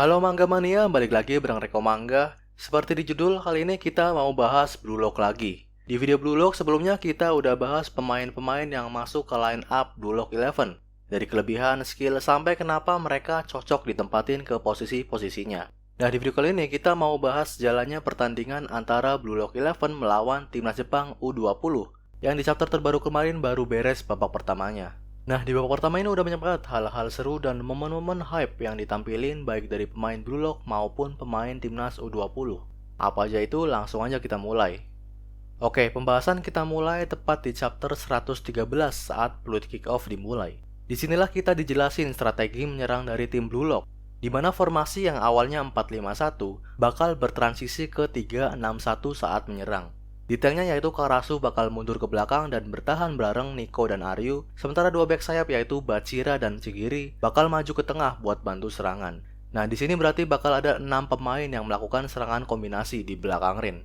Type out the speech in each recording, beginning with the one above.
Halo Mangga Mania, balik lagi bareng Reko Mangga. Seperti di judul, kali ini kita mau bahas Blue Lock lagi. Di video Blue Lock sebelumnya kita udah bahas pemain-pemain yang masuk ke line up Blue Lock 11. Dari kelebihan, skill, sampai kenapa mereka cocok ditempatin ke posisi-posisinya. Nah, di video kali ini kita mau bahas jalannya pertandingan antara Blue Lock 11 melawan Timnas Jepang U20 yang di chapter terbaru kemarin baru beres babak pertamanya. Nah, di babak pertama ini udah banyak banget hal-hal seru dan momen-momen hype yang ditampilin baik dari pemain Blue Lock maupun pemain Timnas U20. Apa aja itu, langsung aja kita mulai. Oke, pembahasan kita mulai tepat di chapter 113 saat fluid kick-off dimulai. Disinilah kita dijelasin strategi menyerang dari tim Blue Lock, di mana formasi yang awalnya 4-5-1 bakal bertransisi ke 3-6-1 saat menyerang. Detailnya yaitu Karasu bakal mundur ke belakang dan bertahan bareng Nico dan Aryu, sementara dua back sayap yaitu Bachira dan Chigiri bakal maju ke tengah buat bantu serangan. Nah, di sini berarti bakal ada 6 pemain yang melakukan serangan kombinasi di belakang ring.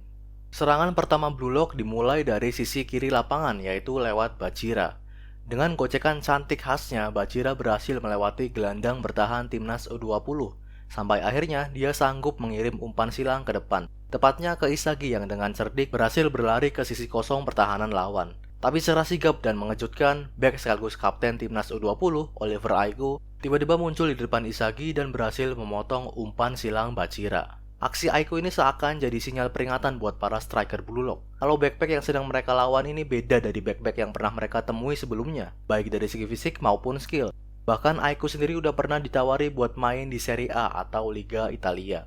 Serangan pertama Blue Lock dimulai dari sisi kiri lapangan yaitu lewat Bachira. Dengan gocekan cantik khasnya, Bachira berhasil melewati gelandang bertahan Timnas U20. Sampai akhirnya dia sanggup mengirim umpan silang ke depan, tepatnya ke Isagi yang dengan cerdik berhasil berlari ke sisi kosong pertahanan lawan. Tapi secara sigap dan mengejutkan, bek sekaligus kapten Timnas U20, Oliver Aiko, tiba-tiba muncul di depan Isagi dan berhasil memotong umpan silang Bachira. Aksi Aiko ini seakan jadi sinyal peringatan buat para striker Blue Lock. Kalau backpack yang sedang mereka lawan ini beda dari backpack yang pernah mereka temui sebelumnya, baik dari segi fisik maupun skill. Bahkan Aiko sendiri udah pernah ditawari buat main di Serie A atau Liga Italia.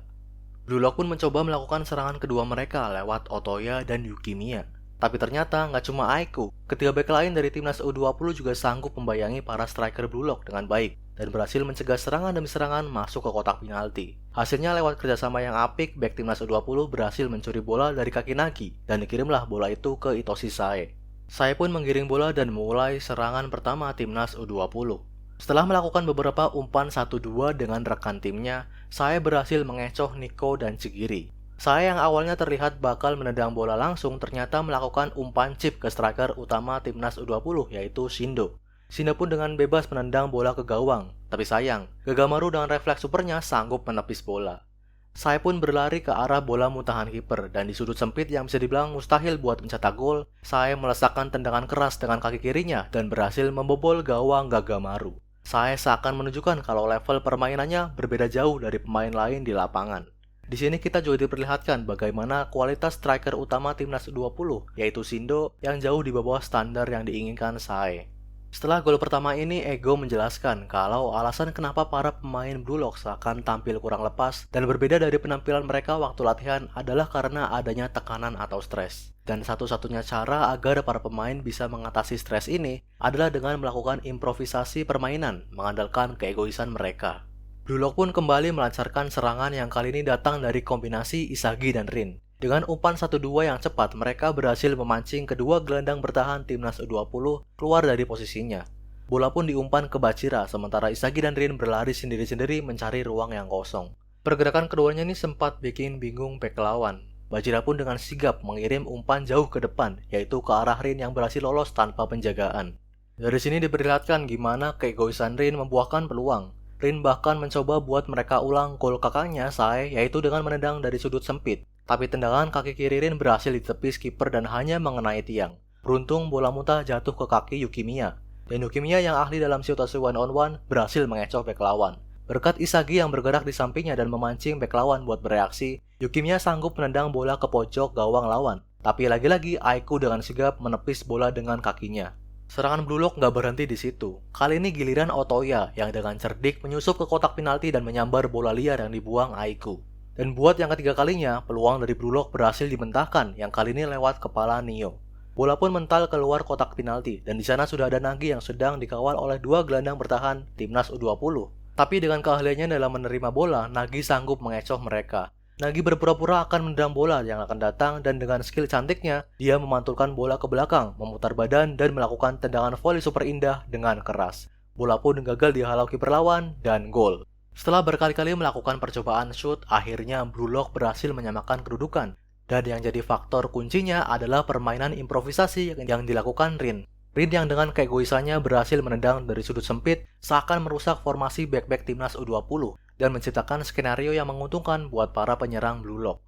Blue Lock pun mencoba melakukan serangan kedua mereka lewat Otoya dan Yukimiya. Tapi ternyata nggak cuma Aiko, ketiga bek lain dari Timnas U20 juga sanggup membayangi para striker Blue Lock dengan baik dan berhasil mencegah serangan demi serangan masuk ke kotak penalti. Hasilnya lewat kerjasama yang apik, bek Timnas U20 berhasil mencuri bola dari kaki Nagi dan dikirimlah bola itu ke Itoshi Sae. Sae pun menggiring bola dan memulai serangan pertama Timnas U20. Setelah melakukan beberapa umpan 1-2 dengan rekan timnya, Sae berhasil mengecoh Nico dan Chigiri. Sae yang awalnya terlihat bakal menendang bola langsung ternyata melakukan umpan chip ke striker utama Timnas U20 yaitu Shindo. Shindo pun dengan bebas menendang bola ke gawang, tapi sayang, Gagamaru dengan refleks supernya sanggup menepis bola. Sae pun berlari ke arah bola muntahan kiper dan di sudut sempit yang bisa dibilang mustahil buat mencetak gol, Sae melesakkan tendangan keras dengan kaki kirinya dan berhasil membobol gawang Gagamaru. Sae seakan menunjukkan kalau level permainannya berbeda jauh dari pemain lain di lapangan. Di sini kita juga diperlihatkan bagaimana kualitas striker utama Timnas U20, yaitu Shindo, yang jauh di bawah standar yang diinginkan Sae. Setelah gol pertama ini, Ego menjelaskan kalau alasan kenapa para pemain Blue Lock seakan tampil kurang lepas dan berbeda dari penampilan mereka waktu latihan adalah karena adanya tekanan atau stres. Dan satu-satunya cara agar para pemain bisa mengatasi stres ini adalah dengan melakukan improvisasi permainan, mengandalkan keegoisan mereka. Blue Lock pun kembali melancarkan serangan yang kali ini datang dari kombinasi Isagi dan Rin. Dengan umpan 1-2 yang cepat, mereka berhasil memancing kedua gelandang bertahan Timnas U20 keluar dari posisinya. Bola pun diumpan ke Bachira, sementara Isagi dan Rin berlari sendiri-sendiri mencari ruang yang kosong. Pergerakan keduanya ini sempat bikin bingung bek lawan. Bachira pun dengan sigap mengirim umpan jauh ke depan, yaitu ke arah Rin yang berhasil lolos tanpa penjagaan. Dari sini diperlihatkan gimana keegoisan Rin membuahkan peluang. Rin bahkan mencoba buat mereka ulang gol kakaknya Sae, yaitu dengan menendang dari sudut sempit. Tapi tendangan kaki kiri Rin berhasil ditepis kiper dan hanya mengenai tiang. Beruntung bola muntah jatuh ke kaki Yukimiya. Dan Yukimiya yang ahli dalam situasi one-on-one berhasil mengecoh bek lawan. Berkat Isagi yang bergerak di sampingnya dan memancing bek lawan buat bereaksi, Yukimiya sanggup menendang bola ke pojok gawang lawan. Tapi lagi-lagi Aiko dengan sigap menepis bola dengan kakinya. Serangan Blue Lock nggak berhenti di situ. Kali ini giliran Otoya yang dengan cerdik menyusup ke kotak penalti dan menyambar bola liar yang dibuang Aiko. Dan buat yang ketiga kalinya, peluang dari Blue Lock berhasil dibentahkan, yang kali ini lewat kepala Nio. Bola pun mental keluar kotak penalti, dan di sana sudah ada Nagi yang sedang dikawal oleh dua gelandang bertahan Timnas U20. Tapi dengan keahliannya dalam menerima bola, Nagi sanggup mengecoh mereka. Nagi berpura-pura akan menendang bola yang akan datang dan dengan skill cantiknya, dia memantulkan bola ke belakang, memutar badan dan melakukan tendangan voli super indah dengan keras. Bola pun gagal dihalau kiper lawan dan gol. Setelah berkali-kali melakukan percobaan shoot, akhirnya Blue Lock berhasil menyamakan kedudukan. Dan yang jadi faktor kuncinya adalah permainan improvisasi yang dilakukan Rin. Rin yang dengan keegoisannya berhasil menendang dari sudut sempit seakan merusak formasi back-back Timnas U20. dan menciptakan skenario yang menguntungkan buat para penyerang Blue Lock.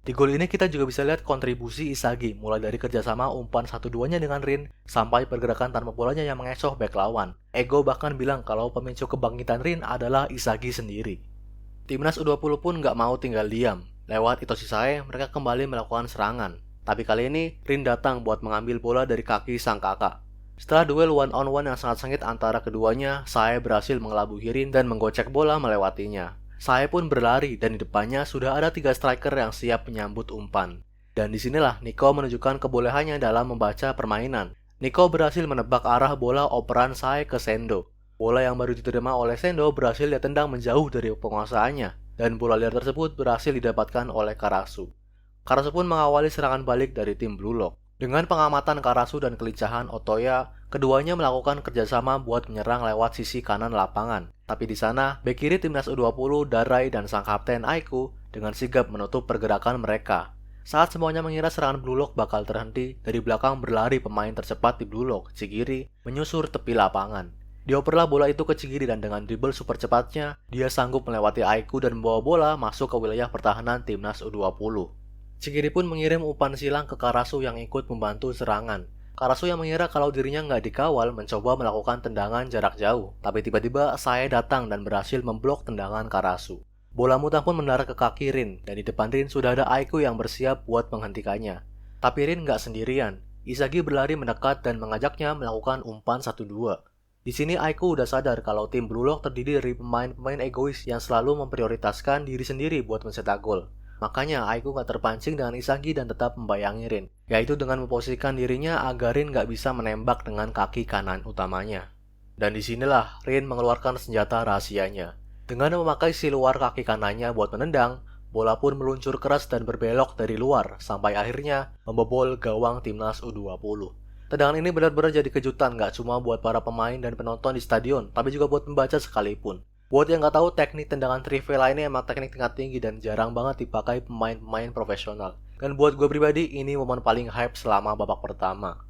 Di gol ini kita juga bisa lihat kontribusi Isagi, mulai dari kerjasama umpan 1-2-nya dengan Rin, sampai pergerakan tanpa bolanya yang mengecoh bek lawan. Ego bahkan bilang kalau pemicu kebangkitan Rin adalah Isagi sendiri. Timnas U20 pun nggak mau tinggal diam. Lewat Itoshi Sae, mereka kembali melakukan serangan. Tapi kali ini, Rin datang buat mengambil bola dari kaki sang kakak. Setelah duel one-on-one yang sangat sengit antara keduanya, Sae berhasil mengelabui Rin dan menggocek bola melewatinya. Sae pun berlari dan di depannya sudah ada 3 striker yang siap menyambut umpan. Dan disinilah Nico menunjukkan kebolehannya dalam membaca permainan. Nico berhasil menebak arah bola operan Sae ke Sendo. Bola yang baru diterima oleh Sendo berhasil ditendang menjauh dari penguasaannya, dan bola liar tersebut berhasil didapatkan oleh Karasu. Karasu pun mengawali serangan balik dari tim Blue Lock. Dengan pengamatan Karasu dan kelincahan Otoya, keduanya melakukan kerjasama buat menyerang lewat sisi kanan lapangan. Tapi di sana, bek kiri timnas U20, Darai dan sang kapten Aiku dengan sigap menutup pergerakan mereka. Saat semuanya mengira serangan Blue Lock bakal terhenti, dari belakang berlari pemain tercepat di Blue Lock, Chigiri, menyusur tepi lapangan. Dioperlah bola itu ke Chigiri dan dengan dribble super cepatnya, dia sanggup melewati Aiku dan membawa bola masuk ke wilayah pertahanan timnas U20. Chigiri pun mengirim umpan silang ke Karasu yang ikut membantu serangan. Karasu yang mengira kalau dirinya nggak dikawal mencoba melakukan tendangan jarak jauh, tapi tiba-tiba Sae datang dan berhasil memblok tendangan Karasu. Bola mutah pun mendarat ke kaki Rin, dan di depan Rin sudah ada Aiku yang bersiap buat menghentikannya. Tapi Rin nggak sendirian. Isagi berlari mendekat dan mengajaknya melakukan umpan 1-2. Di sini Aiku udah sadar kalau tim Blue Lock terdiri dari pemain-pemain egois yang selalu memprioritaskan diri sendiri buat mencetak gol. Makanya Aiku gak terpancing dengan Isagi dan tetap membayangi Rin, yaitu dengan memposisikan dirinya agar Rin gak bisa menembak dengan kaki kanan utamanya. Dan disinilah Rin mengeluarkan senjata rahasianya. Dengan memakai si luar kaki kanannya buat menendang, bola pun meluncur keras dan berbelok dari luar, sampai akhirnya membobol gawang timnas U20. Tendangan ini benar-benar jadi kejutan gak cuma buat para pemain dan penonton di stadion, tapi juga buat pembaca sekalipun. Buat yang nggak tahu, teknik tendangan trivela ini emang teknik tingkat tinggi dan jarang banget dipakai pemain-pemain profesional. Dan buat gue pribadi, ini momen paling hype selama babak pertama.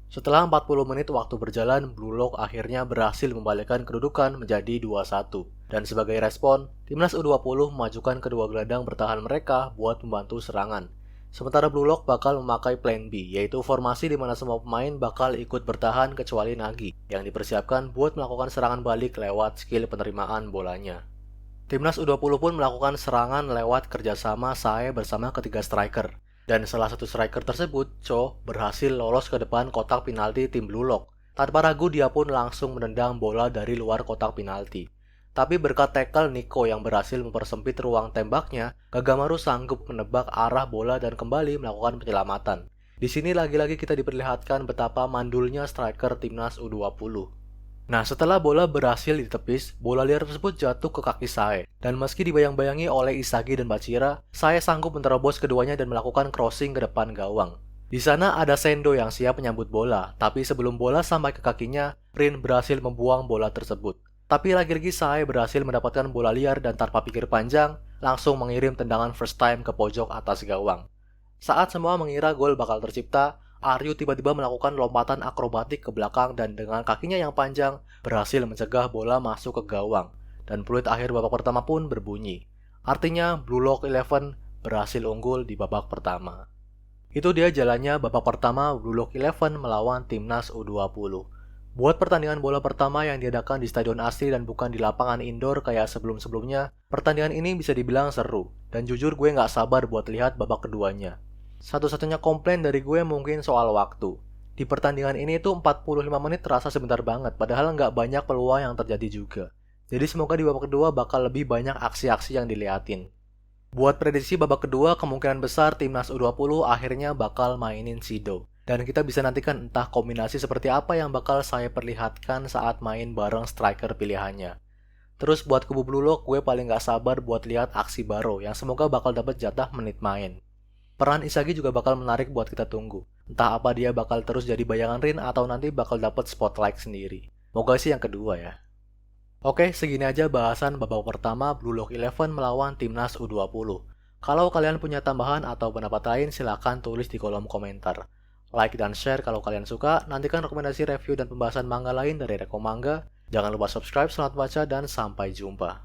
Setelah 40 menit waktu berjalan, Blue Lock akhirnya berhasil membalikkan kedudukan menjadi 2-1. Dan sebagai respon, timnas U20 memajukan kedua gelandang bertahan mereka buat membantu serangan. Sementara Blue Lock bakal memakai plan B, yaitu formasi di mana semua pemain bakal ikut bertahan kecuali Nagi, yang dipersiapkan buat melakukan serangan balik lewat skill penerimaan bolanya. Timnas U20 pun melakukan serangan lewat kerjasama Sae bersama ketiga striker, dan salah satu striker tersebut, Cho, berhasil lolos ke depan kotak penalti tim Blue Lock. Tanpa ragu dia pun langsung menendang bola dari luar kotak penalti. Tapi berkat tackle Nico yang berhasil mempersempit ruang tembaknya, Kagamaru sanggup menebak arah bola dan kembali melakukan penyelamatan. Di sini lagi-lagi kita diperlihatkan betapa mandulnya striker timnas U20. Nah, setelah bola berhasil ditepis, bola liar tersebut jatuh ke kaki Sae. Dan meski dibayang-bayangi oleh Isagi dan Bachira, Sae sanggup menerobos keduanya dan melakukan crossing ke depan gawang. Di sana ada Sendo yang siap menyambut bola, tapi sebelum bola sampai ke kakinya, Rin berhasil membuang bola tersebut. Tapi lagi-lagi Sae berhasil mendapatkan bola liar dan tanpa pikir panjang, langsung mengirim tendangan first time ke pojok atas gawang. Saat semua mengira gol bakal tercipta, Aryu tiba-tiba melakukan lompatan akrobatik ke belakang dan dengan kakinya yang panjang, berhasil mencegah bola masuk ke gawang. Dan peluit akhir babak pertama pun berbunyi. Artinya Blue Lock 11 berhasil unggul di babak pertama. Itu dia jalannya babak pertama Blue Lock 11 melawan timnas U20. Buat pertandingan bola pertama yang diadakan di stadion asli dan bukan di lapangan indoor kayak sebelum-sebelumnya, pertandingan ini bisa dibilang seru, dan jujur gue nggak sabar buat lihat babak keduanya. Satu-satunya komplain dari gue mungkin soal waktu. Di pertandingan ini tuh 45 menit terasa sebentar banget, padahal nggak banyak peluang yang terjadi juga. Jadi semoga di babak kedua bakal lebih banyak aksi-aksi yang diliatin. Buat prediksi babak kedua, kemungkinan besar timnas U20 akhirnya bakal mainin Shido. Dan kita bisa nantikan entah kombinasi seperti apa yang bakal saya perlihatkan saat main bareng striker pilihannya. Terus buat kubu Blue Lock, gue paling gak sabar buat lihat aksi Baro yang semoga bakal dapat jatah menit main. Peran Isagi juga bakal menarik buat kita tunggu. Entah apa dia bakal terus jadi bayangan Rin atau nanti bakal dapat spotlight sendiri. Moga sih yang kedua ya. Oke, segini aja bahasan babak pertama Blue Lock 11 melawan timnas U20. Kalau kalian punya tambahan atau pendapat lain, silahkan tulis di kolom komentar. Like dan share kalau kalian suka, nantikan rekomendasi review dan pembahasan manga lain dari Rekomanga. Jangan lupa subscribe, selamat baca, dan sampai jumpa.